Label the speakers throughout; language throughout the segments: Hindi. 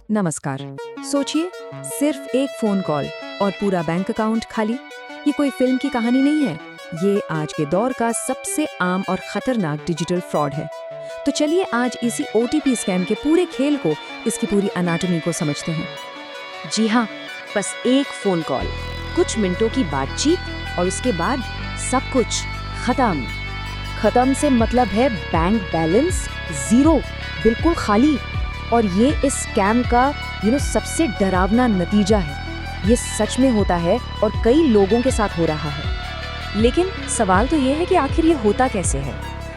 Speaker 1: नमस्कार। सोचिए, सिर्फ एक फोन कॉल और पूरा बैंक अकाउंट खाली। ये कोई फिल्म की कहानी नहीं है, ये आज के दौर का सबसे आम और खतरनाक डिजिटल फ्रॉड है। तो चलिए आज इसी ओटीपी स्कैम के पूरे खेल को, इसकी पूरी अनाटॉमी को समझते हैं।
Speaker 2: जी हाँ, बस एक फोन कॉल, कुछ मिनटों की बातचीत और उसके बाद सब कुछ खत्म। खत्म से मतलब है बैंक बैलेंस जीरो, बिल्कुल खाली। और ये इस स्कैम का सबसे डरावना नतीजा है। ये सच में होता है और कई लोगों के साथ हो रहा है। लेकिन सवाल तो ये है कि आखिर ये होता कैसे है।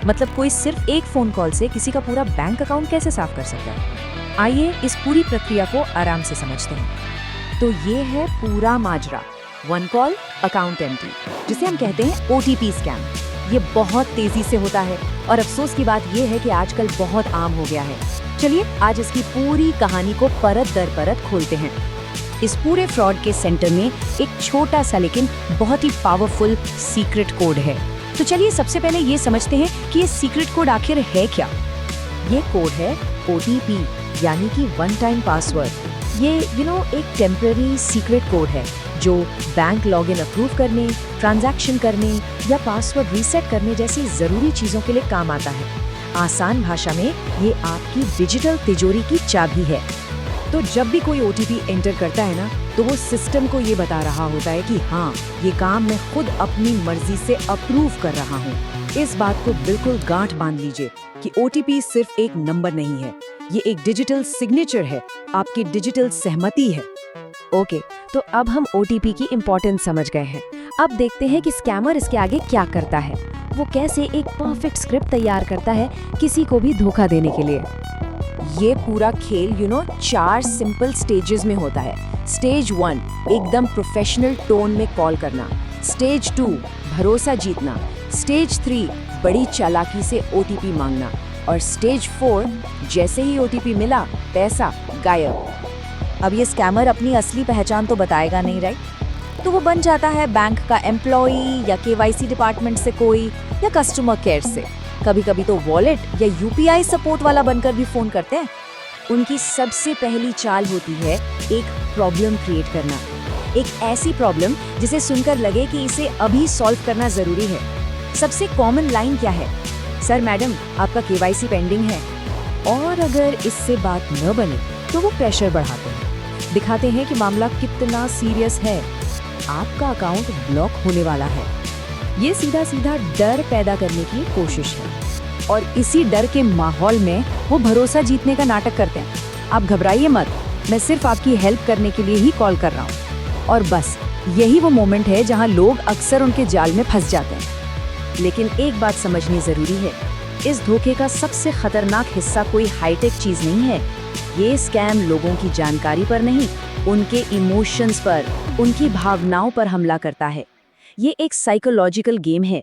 Speaker 2: मतलब कोई सिर्फ एक फोन कॉल से किसी का पूरा बैंक अकाउंट कैसे साफ कर सकता है? आइए इस पूरी प्रक्रिया को आराम से समझते हैं। तो ये है पूरा माजरा, वन कॉल अकाउंट एम्प्टी, जिसे हम कहते हैं ओटीपी स्कैम। ये बहुत तेजी से होता है और अफसोस की बात ये है कि आजकल बहुत आम हो गया है। चलिए आज इसकी पूरी कहानी को परत दर परत खोलते हैं। इस पूरे फ्रॉड के सेंटर में एक छोटा सा लेकिन बहुत ही पावरफुल सीक्रेट कोड है। तो चलिए सबसे पहले ये समझते हैं कि ये सीक्रेट कोड आखिर है क्या। ये कोड है ओटीपी, यानी कि वन टाइम पासवर्ड। ये एक टेम्पररी सीक्रेट कोड है जो बैंक लॉगिन अप्रूव करने, ट्रांजैक्शन करने या पासवर्ड रीसेट करने जैसी जरूरी चीजों के लिए काम आता है। आसान भाषा में ये आपकी डिजिटल तिजोरी की चाबी है। तो जब भी कोई ओटीपी एंटर करता है ना, तो वो सिस्टम को ये बता रहा होता है कि हाँ, ये काम मैं खुद अपनी मर्जी से अप्रूव कर रहा हूँ। इस बात को बिल्कुल गांठ बांध लीजिए कि ओटीपी सिर्फ एक नंबर नहीं है, ये एक डिजिटल सिग्नेचर है, आपकी डिजिटल सहमति है। ओके, तो अब हम ओटीपी की इम्पोर्टेंस समझ गए हैं। अब देखते हैं कि स्कैमर इसके आगे क्या करता है। वो कैसे एक परफेक्ट स्क्रिप्ट तैयार करता है किसी को भी धोखा देने के लिए। ये पूरा खेल 4 सिंपल स्टेजेस में होता है। स्टेज 1 एकदम प्रोफेशनल टोन में कॉल करना। स्टेज 2 भरोसा जीतना। स्टेज 3 बड़ी चालाकी से ओटीपी मांगना। और स्टेज 4 जैसे ही ओटीपी मिला, पैसा गायब। अब ये स्कैमर अपनी असली पहचान तो बताएगा नहीं, राइट? तो वो बन जाता है बैंक का एम्प्लॉई या केवाईसी डिपार्टमेंट से कोई, या कस्टमर केयर से। कभी कभी तो वॉलेट या यूपीआई सपोर्ट वाला बनकर भी फोन करते हैं। उनकी सबसे पहली चाल होती है एक प्रॉब्लम क्रिएट करना। एक ऐसी प्रॉब्लम जिसे सुनकर लगे कि इसे अभी सॉल्व करना जरूरी है। सबसे कॉमन लाइन क्या है? सर मैडम, आपका केवाईसी पेंडिंग है। और अगर इससे बात न बने तो वो प्रेशर बढ़ाते हैं, दिखाते हैं कि मामला कितना सीरियस है, आपका अकाउंट ब्लॉक होने वाला है। ये सीधा सीधा डर पैदा करने की कोशिश है। और इसी डर के माहौल में वो भरोसा जीतने का नाटक करते हैं। आप घबराइए मत, मैं सिर्फ आपकी हेल्प करने के लिए ही कॉल कर रहा हूँ। और बस यही वो मोमेंट है जहाँ लोग अक्सर उनके जाल में फंस जाते हैं। लेकिन एक बात समझनी जरूरी है, इस धोखे का सबसे खतरनाक हिस्सा कोई हाईटेक चीज नहीं है। ये स्कैम लोगों की जानकारी पर नहीं, उनके इमोशंस पर, उनकी भावनाओं पर हमला करता है। ये एक साइकोलॉजिकल गेम है।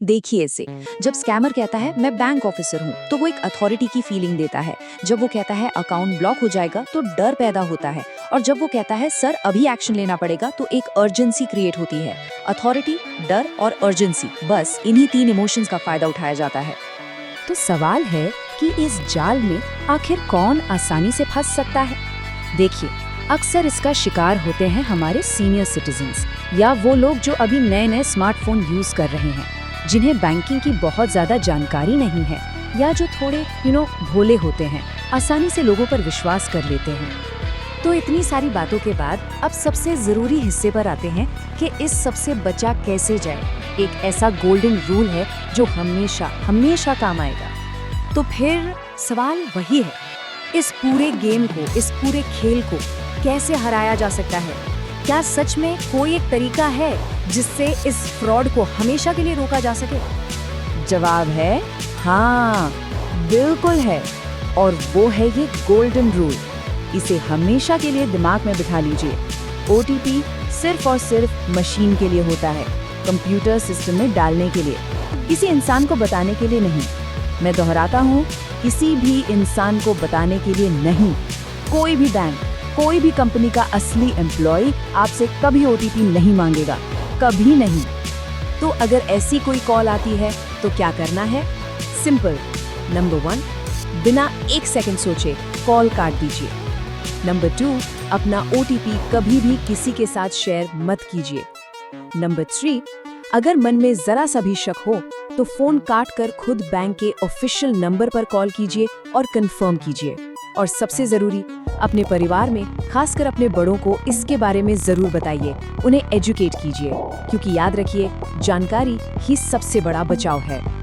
Speaker 2: देखिए इसे, जब स्कैमर कहता है मैं बैंक ऑफिसर हूँ, तो वो एक अथॉरिटी की फीलिंग देता है। जब वो कहता है अकाउंट ब्लॉक हो जाएगा, तो डर पैदा होता है। और जब वो कहता है सर अभी एक्शन लेना पड़ेगा, तो एक अर्जेंसी क्रिएट होती है। अथॉरिटी, डर और अर्जेंसी, बस इन्हीं 3 इमोशंस का फायदा उठाया जाता है। तो सवाल है कि इस जाल में आखिर कौन आसानी से फंस सकता है? देखिए, अक्सर इसका शिकार होते हैं हमारे सीनियर सिटीजन्स, या वो लोग जो अभी नए नए स्मार्टफोन यूज कर रहे हैं, जिन्हें बैंकिंग की बहुत ज्यादा जानकारी नहीं है, या जो थोड़े भोले होते हैं, आसानी से लोगों पर विश्वास कर लेते हैं। तो इतनी सारी बातों के बाद अब सबसे जरूरी हिस्से पर आते हैं कि इस सबसे बचा कैसे जाए। एक ऐसा गोल्डन रूल है जो हमेशा हमेशा काम आएगा। तो फिर सवाल वही है, इस पूरे गेम को, इस पूरे खेल को कैसे हराया जा सकता है? क्या सच में कोई एक तरीका है जिससे इस फ्रॉड को हमेशा के लिए रोका जा सके? जवाब है हाँ, बिल्कुल है। और वो है ये गोल्डन रूल। इसे हमेशा के लिए दिमाग में बिठा लीजिए। ओटीपी सिर्फ और सिर्फ मशीन के लिए होता है, कंप्यूटर सिस्टम में डालने के लिए, किसी इंसान को बताने के लिए नहीं। मैं दोहराता हूँ, किसी भी इंसान को बताने के लिए नहीं। कोई भी बैंक, कोई भी कंपनी का असली एम्प्लॉय आपसे कभी ओटीपी नहीं मांगेगा, कभी नहीं। तो अगर ऐसी कोई कॉल आती है तो क्या करना है? सिंपल। नंबर 1, बिना 1 सेकंड सोचे कॉल काट दीजिए।
Speaker 1: नंबर 2, अपना OTP कभी भी किसी के साथ शेयर मत कीजिए। नंबर 3, अगर मन में जरा सा भी शक हो तो फोन काट कर खुद बैंक के ऑफिशियल नंबर पर कॉल कीजिए और कंफर्म कीजिए। और सबसे जरूरी, अपने परिवार में खासकर अपने बड़ों को इसके बारे में जरूर बताइए, उन्हें एजुकेट कीजिए, क्योंकि याद रखिए जानकारी ही सबसे बड़ा बचाव है।